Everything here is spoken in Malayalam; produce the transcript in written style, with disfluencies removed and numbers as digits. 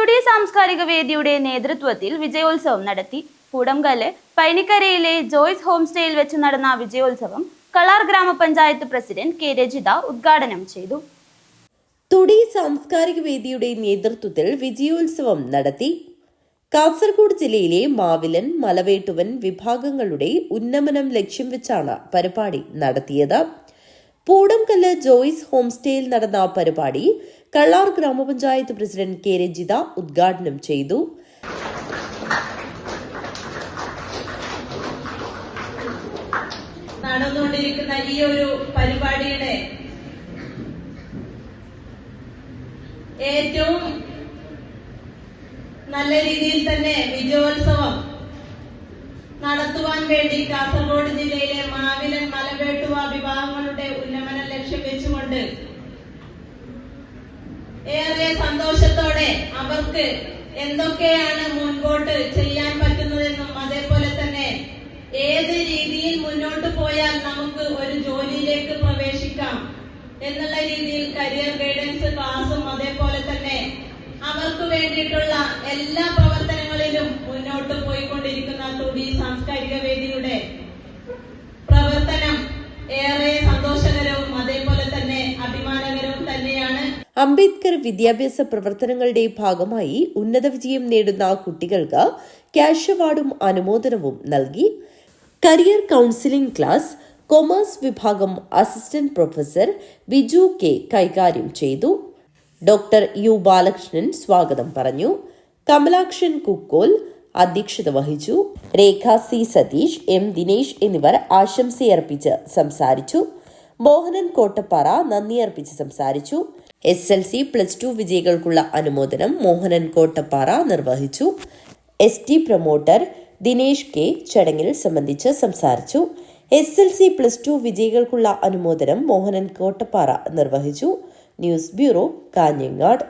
ടുഡേ സാംസ്കാരിക വേദിയുടെ നേതൃത്വത്തിൽ വിജയോത്സവം നടത്തി. കൂടംകല്ല് പൈനിക്കരയിലെ ജോയ്സ് ഹോം സ്റ്റേയിൽ വെച്ച് നടന്ന വിജയോത്സവം കളാർ ഗ്രാമപഞ്ചായത്ത് പ്രസിഡന്റ് കെ രജിത ഉദ്ഘാടനം ചെയ്തു. ടുഡേ സാംസ്കാരിക വേദിയുടെ നേതൃത്വത്തിൽ വിജയോത്സവം നടത്തി. കാസർഗോഡ് ജില്ലയിലെ മാവിലൻ, മലവേട്ടുവൻ വിഭാഗങ്ങളുടെ ഉന്നമനം ലക്ഷ്യം വെച്ചാണ് പരിപാടി നടത്തിയത്. പൂടംകല്ല് ജോയ്സ് ഹോം സ്റ്റേയിൽ നടന്ന പരിപാടി കളാർ ഗ്രാമപഞ്ചായത്ത് പ്രസിഡന്റ് കെ രജിത ഉദ്ഘാടനം ചെയ്തു. നടന്നുകൊണ്ടിരിക്കുന്ന ഈ ഒരു പരിപാടിയുടെ ഏറ്റവും നല്ല രീതിയിൽ തന്നെ വിജയോത്സവം നടത്തുവാൻ വേണ്ടി കാസർഗോഡ് ജില്ലയിലെ മാവിലൻ, മലവേട്ടുവ വിഭാഗങ്ങളുടെ ഉന്നമനം ലക്ഷ്യം വെച്ചുകൊണ്ട് ഏറെ സന്തോഷത്തോടെ അവർക്ക് എന്തൊക്കെയാണ് മുൻപോട്ട് ചെയ്യാൻ പറ്റുന്നതെന്നും അതേപോലെ തന്നെ ഏത് രീതിയിൽ മുന്നോട്ട് പോയാൽ നമുക്ക് ഒരു ജോലിയിലേക്ക് പ്രവേശിക്കാം എന്നുള്ള രീതിയിൽ കരിയർ ഗൈഡൻസ് ക്ലാസും അതേപോലെ തന്നെ അവർക്ക് വേണ്ടിയിട്ടുള്ള എല്ലാ പ്രവർത്തനങ്ങളിലും മുന്നോട്ട് പോയിക്കൊണ്ടിരിക്കുന്ന ടുഡേ സാംസ്കാരിക വേദിയുടെ പ്രവർത്തനം ഏറെ സന്തോഷകരവും അതേപോലെ തന്നെ അഭിമാനകരവും തന്നെയാണ്. അംബേദ്കർ വിദ്യാഭ്യാസ പ്രവർത്തനങ്ങളുടെ ഭാഗമായി ഉന്നത വിജയം നേടുന്ന കുട്ടികൾക്ക് ക്യാഷ് അവാർഡും അനുമോദനവും നൽകി. കരിയർ കൗൺസിലിംഗ് ക്ലാസ് കൊമേഴ്സ് വിഭാഗം അസിസ്റ്റന്റ് പ്രൊഫസർ ബിജു കെ കൈകാര്യം ചെയ്തു. ഡോക്ടർ യു ബാലകൃഷ്ണൻ സ്വാഗതം പറഞ്ഞു. കമലാക്ഷൻ കുക്കോൽ അധ്യക്ഷത വഹിച്ചു. രേഖ സി സതീഷ്, എം ദിനേശ് എന്നിവർ ആശംസയർപ്പിച്ച് സംസാരിച്ചു. മോഹനൻ കോട്ടപ്പാറ നന്ദി അർപ്പിച്ച് സംസാരിച്ചു. SLC+2 വിജയികൾക്കുള്ള അനുമോദനം മോഹനൻ കോട്ടപ്പാറ നിർവഹിച്ചു. ST പ്രൊമോട്ടർ ദിനേശ് കെ ചടങ്ങിൽ സംബന്ധിച്ച് സംസാരിച്ചു. SLC+2 വിജയികൾക്കുള്ള അനുമോദനം മോഹനൻ കോട്ടപ്പാറ നിർവഹിച്ചു. News bureau, Kanhangad.